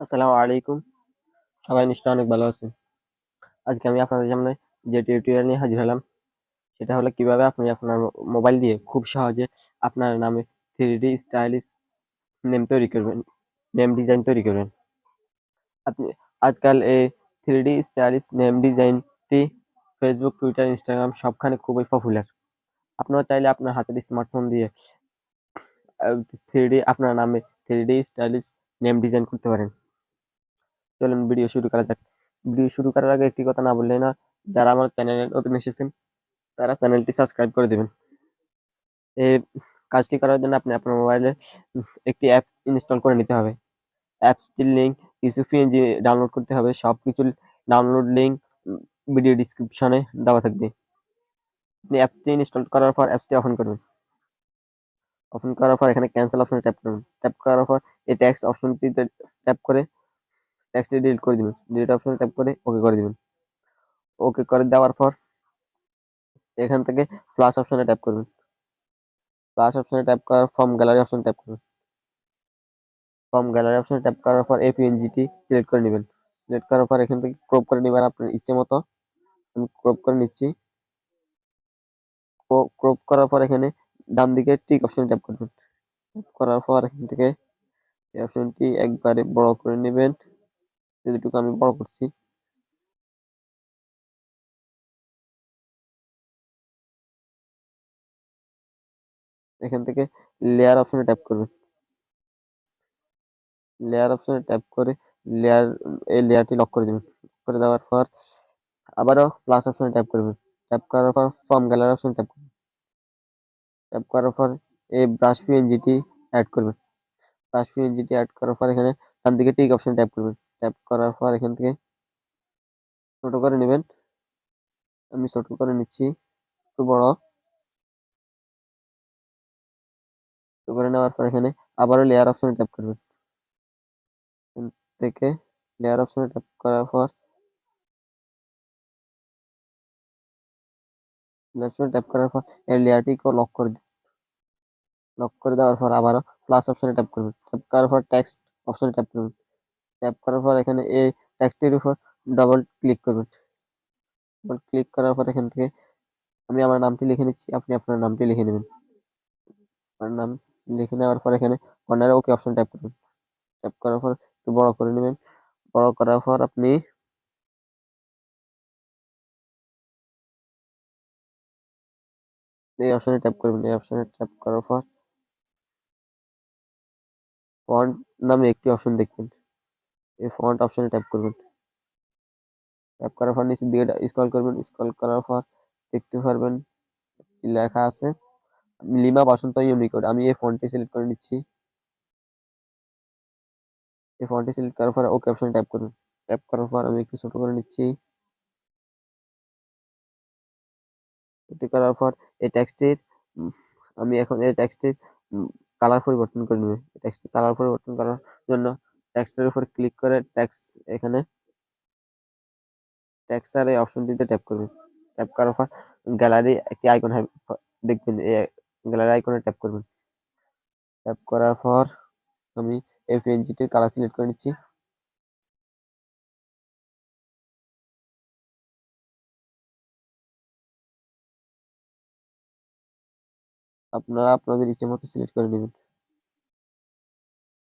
আসসালামু আলাইকুম। সবাই নিশ্চয়ই অনেক ভালো আছেন। আজকে আমি আপনাদের সামনে যে টিউটোরিয়াল নিয়ে হাজির হলাম, সেটা হলো কিভাবে আপনি আপনার মোবাইল দিয়ে খুব সহজে আপনার নামে 3D স্টাইলিশ নেম ডিজাইন তৈরি করবেন। আপনি আজকাল এই 3D স্টাইলিশ নেম ডিজাইনটি ফেসবুক, টুইটার, ইনস্টাগ্রাম সবখানে খুবই পপুলার। আপনারা চাইলে আপনার হাতের স্মার্টফোন দিয়ে আ 3D আপনার নামে 3D স্টাইলিশ নেম ডিজাইন করতে পারেন। চলুন ভিডিও শুরু করা যাক। ভিডিও শুরু করার আগে একটি কথা না বললেই না, যারা আমার চ্যানেলে নতুন এসেছেন তারা চ্যানেলটি সাবস্ক্রাইব করে দিবেন। এই কাজটি করার জন্য আপনি আপনার মোবাইলে একটি অ্যাপ ইনস্টল করে নিতে হবে। অ্যাপসটির লিঙ্ক, কিছু পিএনজি ডাউনলোড করতে হবে। সবকিছুর ডাউনলোড লিঙ্ক ভিডিও ডেসক্রিপশনে দেওয়া থাকবে। আপনি অ্যাপসটি ইনস্টল করার পর অ্যাপসটি ওপেন করবেন। ওপেন করার পর এখানে ক্যানসেল অপশনে ট্যাপ করবেন। ট্যাপ করার পর এই টেক্সট অপশনটিতে ট্যাপ করে টেক্সটটি ডিলিট করে দিবেন। ডিলিট অপশনে ট্যাপ করে ওকে করে দিবেন। ওকে করে দেওয়ার পর এখান থেকে প্লাস অপশনে ট্যাপ করবেন। প্লাস অপশনে ট্যাপ করার ফর্ম গ্যালারি অপশনে ট্যাপ করবেন। ফর্ম গ্যালারি অপশনে ট্যাপ করার পর এই পিএনজিটি সিলেক্ট করে নেবেন। সিলেক্ট করার পর এখান থেকে ক্রপ করে নেবেন আপনার ইচ্ছে মতো। আমি ক্রপ করে নিচ্ছি। ক্রপ করার পর এখানে ডান দিকে টিক অপশনে ট্যাপ করবেন। ট্যাপ করার পর এখান থেকে এই অপশনটি একবারে বড় করে নেবেন। যতটুকু আমি বড় করছি। এখান থেকে লেয়ার অপশনে ট্যাপ করবেন। লেয়ার অপশনে ট্যাপ করে এই লেয়ারটি লক করে দিবেন। করে দেওয়ার পর আবারও প্লাস অপশনে ট্যাপ করবেন। ট্যাপ করার পর ফর্ম গ্যালারি অপশনে ট্যাপ করবেন। ট্যাপ করার পর এই ব্রাশ পিএনজিটি অ্যাড করবেন। ব্রাশ পিএনজিটি অ্যাড করার পর এখানে ডান দিকে টিক অপশন ট্যাপ করবেন। ট্যাপ করার পর এখান থেকে ছোট করে নেবেন। আমি ছোট করে নিচ্ছি, একটু বড়। ছোট করে নেওয়ার পর এখানে আবারও লেয়ার অপশনে ট্যাপ করবেন। এখান থেকে লেয়ার অপশনে ট্যাপ করার পর এই লেয়ারটিকে লক করে দিন। লক করে দেওয়ার পর আবারও প্লাস অপশনে ট্যাপ করবেন। ট্যাপ করার পর টেক্সট অপশনে ট্যাপ করবেন। ট্যাপ করার পর এখানে এই টেক্সটের উপর ডবল ক্লিক করবেন। ডবল ক্লিক করার পর এখান থেকে আমি আমার নামটি লিখে নিচ্ছি, আপনি আপনার নামটি লিখে নেবেন। আপনার নাম লিখে নেওয়ার পর এখানে কর্নারে ওকে অপশন ট্যাপ করবেন। ট্যাপ করার পর একটু বড় করে নেবেন। বড় করার পর আপনি এই অপশনে ট্যাপ করবেন। এই অপশনে ট্যাপ করার পর ফন্ট নামে একটি অপশন দেখবেন। এই ফন্ট অপশনে ট্যাপ করবেন। ট্যাপ করার পর নিচের দিকে স্ক্রল করবেন। স্ক্রল করার পর দেখতে পারবেন কি লেখা আছে, লিমা বসন্ত ইউনিকোড। আমি এই ফন্টটি সিলেক্ট করে নিচ্ছি। এই ফন্টটি সিলেক্ট করার পর ওকে অপশনে ট্যাপ করবেন। ট্যাপ করার পর আমি একটু ছোট করে নিচ্ছি। এটি করার পর এই টেক্সটির আমি এখন এই টেক্সটির কালার পরিবর্তন করে নেব। টেক্সটির কালার পরিবর্তন করার জন্য টেক্সটের উপর ক্লিক করে এখানে টেক্সচার এই অপশনটিতে ট্যাপ করবেন। ট্যাপ করার পর গ্যালারি একটি আইকন দেখবেন, এই গ্যালারি আইকনে ট্যাপ করবেন। ট্যাপ করার পর আমি এই পিএনজিটির কালার সিলেক্ট করে নিচ্ছি। আপনারা আপনাদের ইচ্ছে মতো সিলেক্ট করে নেবেন।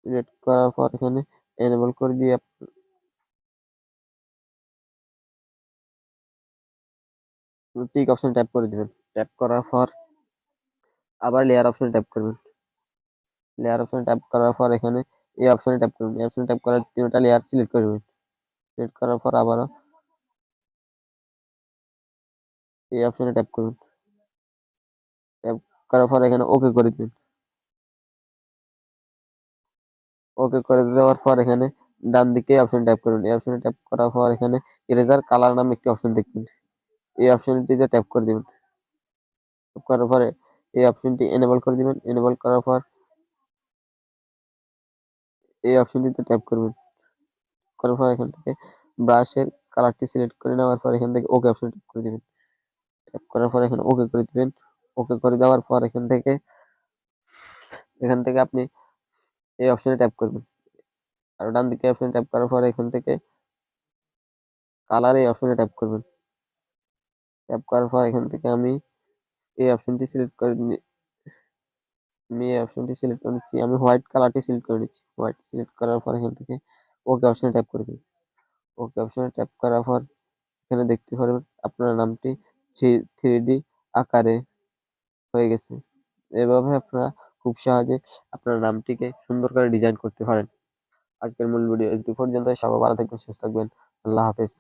সিলেক্ট করার পর এখানে এনেবল করে দিয়ে টিক অপশন ট্যাপ করে দিবেন। ট্যাপ করার পর আবার লেয়ার অপশনে ট্যাপ করবেন। লেয়ার অপশনে ট্যাপ করার পর এখানে এই অপশনে ট্যাপ করবেন। এই অপশনে ট্যাপ করার তিনটা লেয়ার সিলেক্ট করবেন। সিলেক্ট করার পর আবারও এই অপশনে ট্যাপ করবেন। ট্যাপ করার পর এখানে ওকে করে দিবেন। ওকে করে দেওয়ার পর এখানে ডান দিকে অপশন ট্যাপ করবেন। এই অপশনে ট্যাপ করার পর এখানে ইরেজার কালার নামে একটি অপশন দেখবেন। এই অপশনটিতে ট্যাপ করে দিবেন। ট্যাপ করার পরে এই অপশনটি এনেবল করে দিবেন। এনেবল করার পর এই অপশনটিতে ট্যাপ করবেন। করার পর এখান থেকে ব্রাশের কালারটি সিলেক্ট করে নেওয়ার পর এখান থেকে ওকে অপশন ট্যাপ করে দিবেন। ট্যাপ করার পর এখানে ওকে করে দিবেন। ওকে করে দেওয়ার পর এখান থেকে আপনি এই অপশনে ট্যাপ করবেন। আর ডান দিকে অপশনে ট্যাপ করার পর এখান থেকে কালার এই অপশনে ট্যাপ করবেন। ট্যাপ করার পর এখান থেকে আমি এই অপশনটি সিলেক্ট করে নিচ্ছি। আমি হোয়াইট কালারটি সিলেক্ট করে নিচ্ছি। হোয়াইট সিলেক্ট করার পর এখান থেকে ওকে অপশনে ট্যাপ করে দিন। ওকে অপশনে ট্যাপ করার পর এখানে দেখতে পারবেন আপনার নামটি 3D আকারে হয়ে গেছে। এভাবে আপনারা খুব সহজে আপনার নামটিকে সুন্দর করে ডিজাইন করতে পারেন। আজকের মূল ভিডিও এই পর্যন্ত। সবাই ভালো থাকবেন, সুস্থ থাকবেন। আল্লাহ হাফেজ।